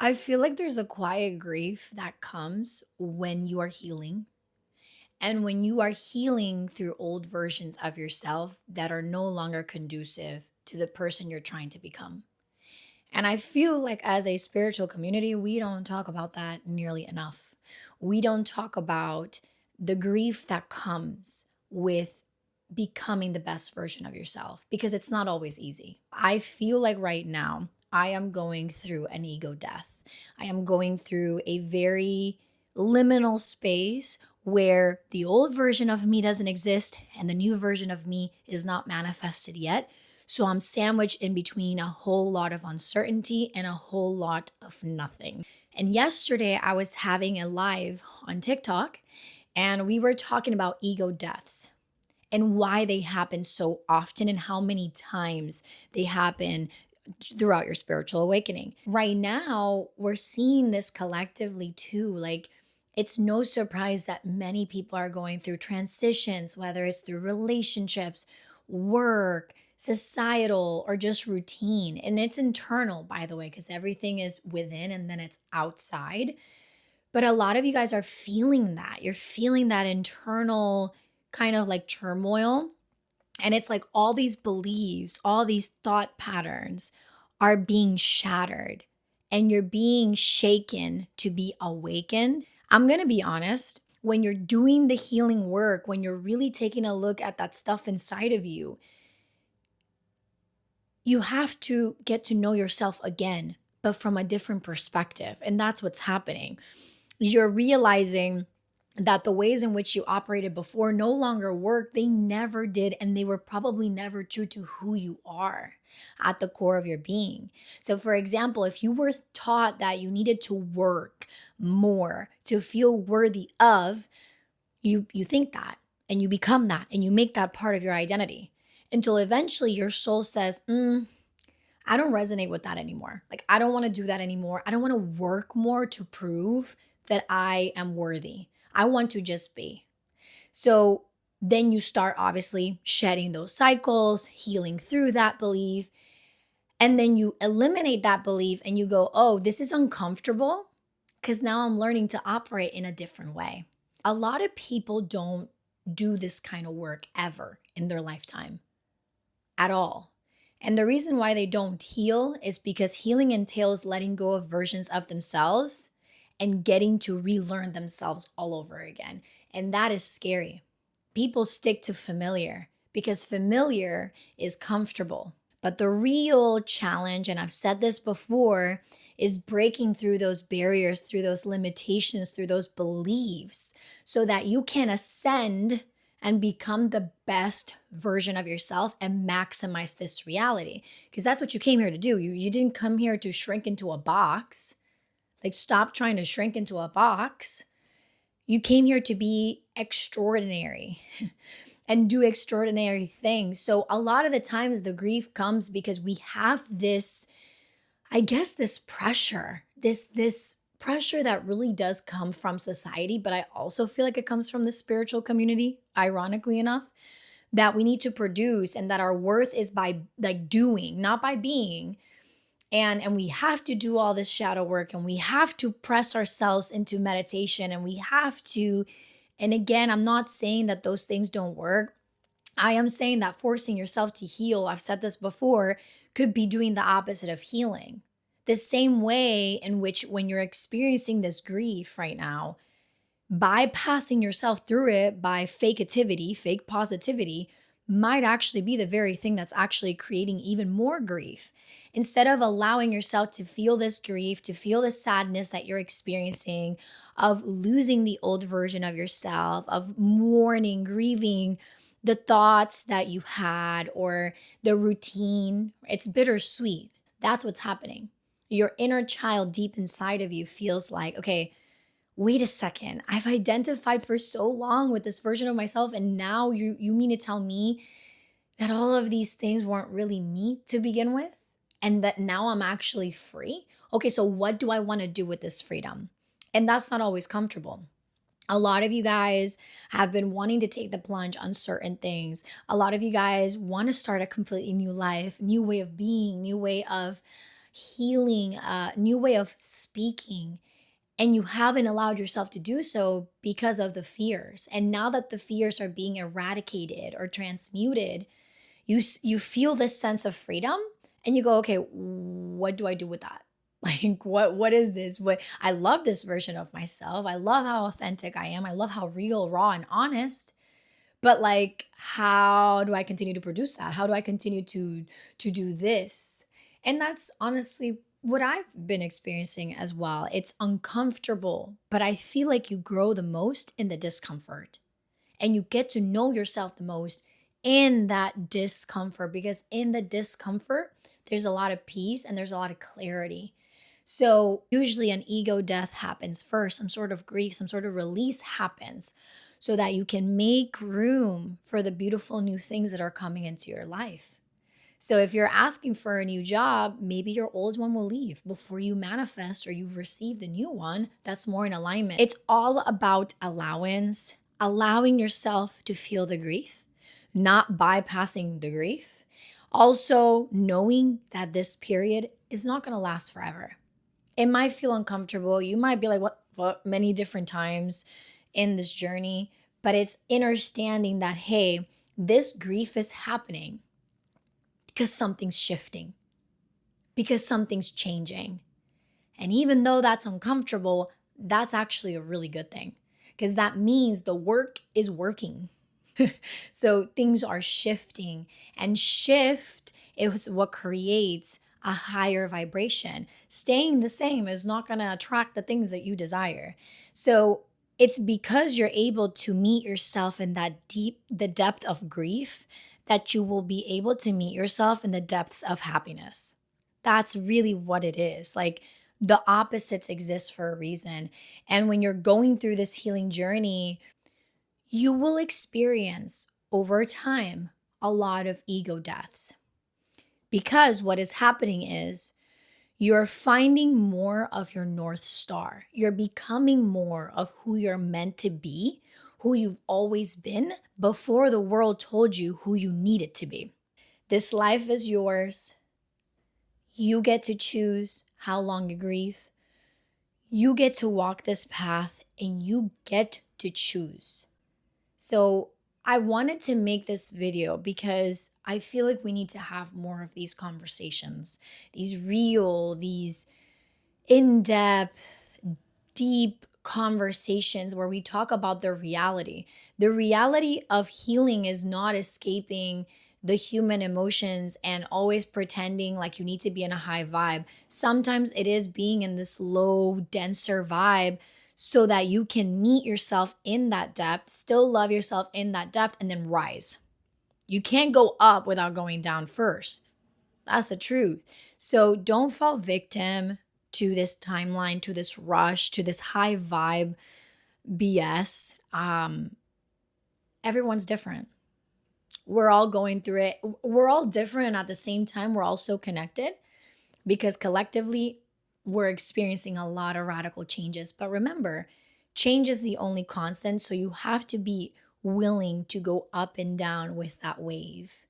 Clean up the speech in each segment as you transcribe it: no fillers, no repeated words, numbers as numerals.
I feel like there's a quiet grief that comes when you are healing and when you are healing through old versions of yourself that are no longer conducive to the person you're trying to become. And I feel like as a spiritual community, we don't talk about that nearly enough. We don't talk about the grief that comes with becoming the best version of yourself because it's not always easy. I feel like right now I am going through an ego death. I am going through a very liminal space where the old version of me doesn't exist and the new version of me is not manifested yet. So I'm sandwiched in between a whole lot of uncertainty and a whole lot of nothing. And yesterday I was having a live on TikTok and we were talking about ego deaths and why they happen so often and how many times they happen throughout your spiritual awakening. Right now, we're seeing this collectively too. Like, it's no surprise that many people are going through transitions, whether it's through relationships, work, societal, or just routine. And it's internal, by the way, because everything is within and then it's outside. But a lot of you guys are feeling that. You're feeling that internal kind of like turmoil. And it's like all these beliefs, all these thought patterns are being shattered and you're being shaken to be awakened. I'm going to be honest, when you're doing the healing work, when you're really taking a look at that stuff inside of you, you have to get to know yourself again, but from a different perspective. And that's what's happening. You're realizing that the ways in which you operated before no longer work. They never did. And they were probably never true to who you are at the core of your being. So, for example, if you were taught that you needed to work more to feel worthy of, you think that and you become that and you make that part of your identity until eventually your soul says, I don't resonate with that anymore. Like, I don't want to do that anymore. I don't want to work more to prove that I am worthy. I want to just be. So then you start obviously shedding those cycles, healing through that belief. And then you eliminate that belief and you go, oh, this is uncomfortable because now I'm learning to operate in a different way. A lot of people don't do this kind of work ever in their lifetime at all. And the reason why they don't heal is because healing entails letting go of versions of themselves and getting to relearn themselves all over again. And that is scary. People stick to familiar because familiar is comfortable. But the real challenge, and I've said this before, is breaking through those barriers, through those limitations, through those beliefs, so that you can ascend and become the best version of yourself and maximize this reality. Because that's what you came here to do. You didn't come here to shrink into a box. Like, stop trying to shrink into a box. You came here to be extraordinary and do extraordinary things. So a lot of the times the grief comes because we have this, I guess, this pressure, this pressure that really does come from society, but I also feel like it comes from the spiritual community, ironically enough, that we need to produce and that our worth is by like doing, not by being. And we have to do all this shadow work and we have to press ourselves into meditation and we have to, and again, I'm not saying that those things don't work. I am saying that forcing yourself to heal, I've said this before, could be doing the opposite of healing. The same way in which when you're experiencing this grief right now, bypassing yourself through it by fakeativity, fake positivity, might actually be the very thing that's actually creating even more grief. Instead of allowing yourself to feel this grief, to feel the sadness that you're experiencing, of losing the old version of yourself, of mourning, grieving the thoughts that you had or the routine, it's bittersweet. That's what's happening. Your inner child deep inside of you feels like, okay, wait a second, I've identified for so long with this version of myself, and now you mean to tell me that all of these things weren't really me to begin with, and that now I'm actually free? Okay, so what do I want to do with this freedom? And that's not always comfortable. A lot of you guys have been wanting to take the plunge on certain things. A lot of you guys want to start a completely new life, new way of being, new way of healing, a new way of speaking, and you haven't allowed yourself to do so because of the fears. And now that the fears are being eradicated or transmuted, you feel this sense of freedom, and you go, okay, what do I do with that? Like, what is this? What, I love this version of myself. I love how authentic I am. I love how real, raw, and honest. But like, how do I continue to produce that? How do I continue to do this? And that's honestly what I've been experiencing as well. It's uncomfortable, but I feel like you grow the most in the discomfort, and you get to know yourself the most in that discomfort, because in the discomfort there's a lot of peace and there's a lot of clarity. So usually an ego death happens first, some sort of grief, some sort of release happens, so that you can make room for the beautiful new things that are coming into your life. So if you're asking for a new job, maybe your old one will leave before you manifest or you receive the new one that's more in alignment. It's all about allowance, allowing yourself to feel the grief, not bypassing the grief. Also, knowing that this period is not going to last forever. It might feel uncomfortable. You might be like, what, many different times in this journey, but it's understanding that, hey, this grief is happening because something's shifting, because something's changing. And even though that's uncomfortable, that's actually a really good thing, because that means the work is working. So things are shifting, and shift is what creates a higher vibration. Staying the same is not going to attract the things that you desire. So it's because you're able to meet yourself in the depth of grief, that you will be able to meet yourself in the depths of happiness. That's really what it is. Like, the opposites exist for a reason. And when you're going through this healing journey, you will experience over time a lot of ego deaths, because what is happening is you're finding more of your North Star. You're becoming more of who you're meant to be, who you've always been before the world told you who you needed to be. This life is yours. You get to choose how long you grieve. You get to walk this path, and you get to choose. So I wanted to make this video because I feel like we need to have more of these conversations, these real, these in-depth, deep conversations where we talk about the reality. The reality of healing is not escaping the human emotions and always pretending like you need to be in a high vibe. Sometimes it is being in this low, denser vibe, so that you can meet yourself in that depth, still love yourself in that depth, and then rise. You can't go up without going down first. That's the truth. So don't fall victim to this timeline, to this rush, to this high vibe BS. Everyone's different. We're all going through it. We're all different, and at the same time, we're all so connected, because collectively, we're experiencing a lot of radical changes. But remember, change is the only constant. So you have to be willing to go up and down with that wave,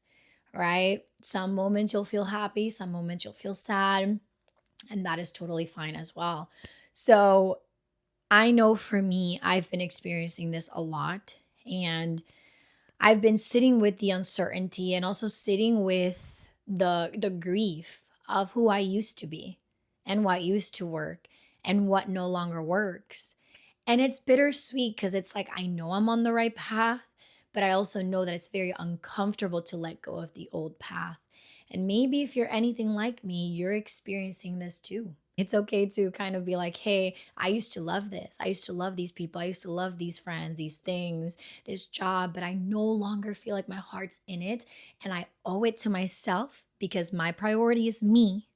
right? Some moments you'll feel happy, some moments you'll feel sad, and that is totally fine as well. So I know for me, I've been experiencing this a lot, and I've been sitting with the uncertainty, and also sitting with the grief of who I used to be, and what used to work, and what no longer works. And it's bittersweet, because it's like, I know I'm on the right path, but I also know that it's very uncomfortable to let go of the old path. And maybe if you're anything like me, you're experiencing this too. It's okay to kind of be like, hey, I used to love this. I used to love these people. I used to love these friends, these things, this job, but I no longer feel like my heart's in it. And I owe it to myself, because my priority is me.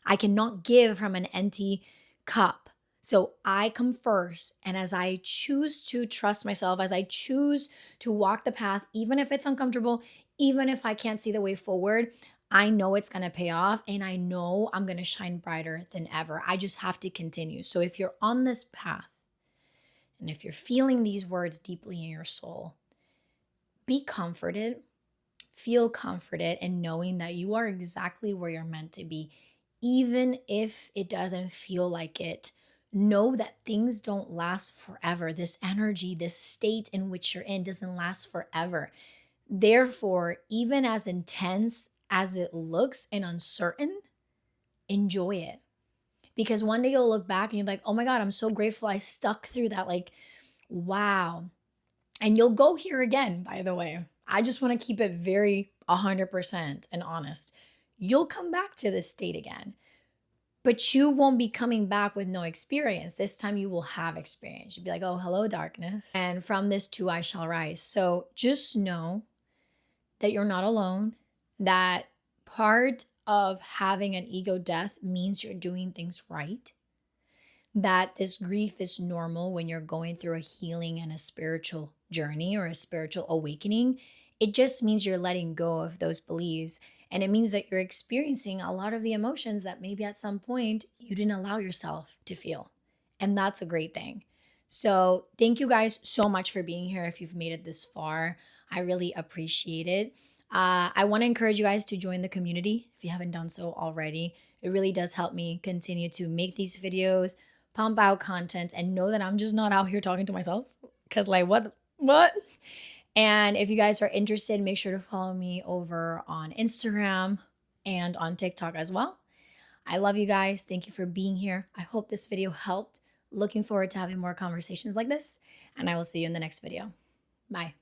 I cannot give from an empty cup. So I come first. And as I choose to trust myself, as I choose to walk the path, even if it's uncomfortable, even if I can't see the way forward, I know it's going to pay off, and I know I'm going to shine brighter than ever. I just have to continue. So if you're on this path, and if you're feeling these words deeply in your soul, be comforted, feel comforted in knowing that you are exactly where you're meant to be, even if it doesn't feel like it. Know that things don't last forever. This energy, this state in which you're in doesn't last forever. Therefore, even as intense as it looks and uncertain, enjoy it. Because one day you'll look back and you'll be like, oh my God, I'm so grateful I stuck through that. Like, wow. And you'll go here again, by the way. I just want to keep it very 100% and honest. You'll come back to this state again, but you won't be coming back with no experience. This time you will have experience. You'll be like, oh, hello, darkness. And from this too, I shall rise. So just know that you're not alone, that part of having an ego death means you're doing things right, that this grief is normal when you're going through a healing and a spiritual journey or a spiritual awakening. It just means you're letting go of those beliefs. And it means that you're experiencing a lot of the emotions that maybe at some point you didn't allow yourself to feel. And that's a great thing. So, thank you guys so much for being here. If you've made it this far, I really appreciate it. I want to encourage you guys to join the community if you haven't done so already. It really does help me continue to make these videos, pump out content, and know that I'm just not out here talking to myself. Because, like, what? And if you guys are interested, make sure to follow me over on Instagram and on TikTok as well. I love you guys. Thank you for being here. I hope this video helped. Looking forward to having more conversations like this, and I will see you in the next video. Bye.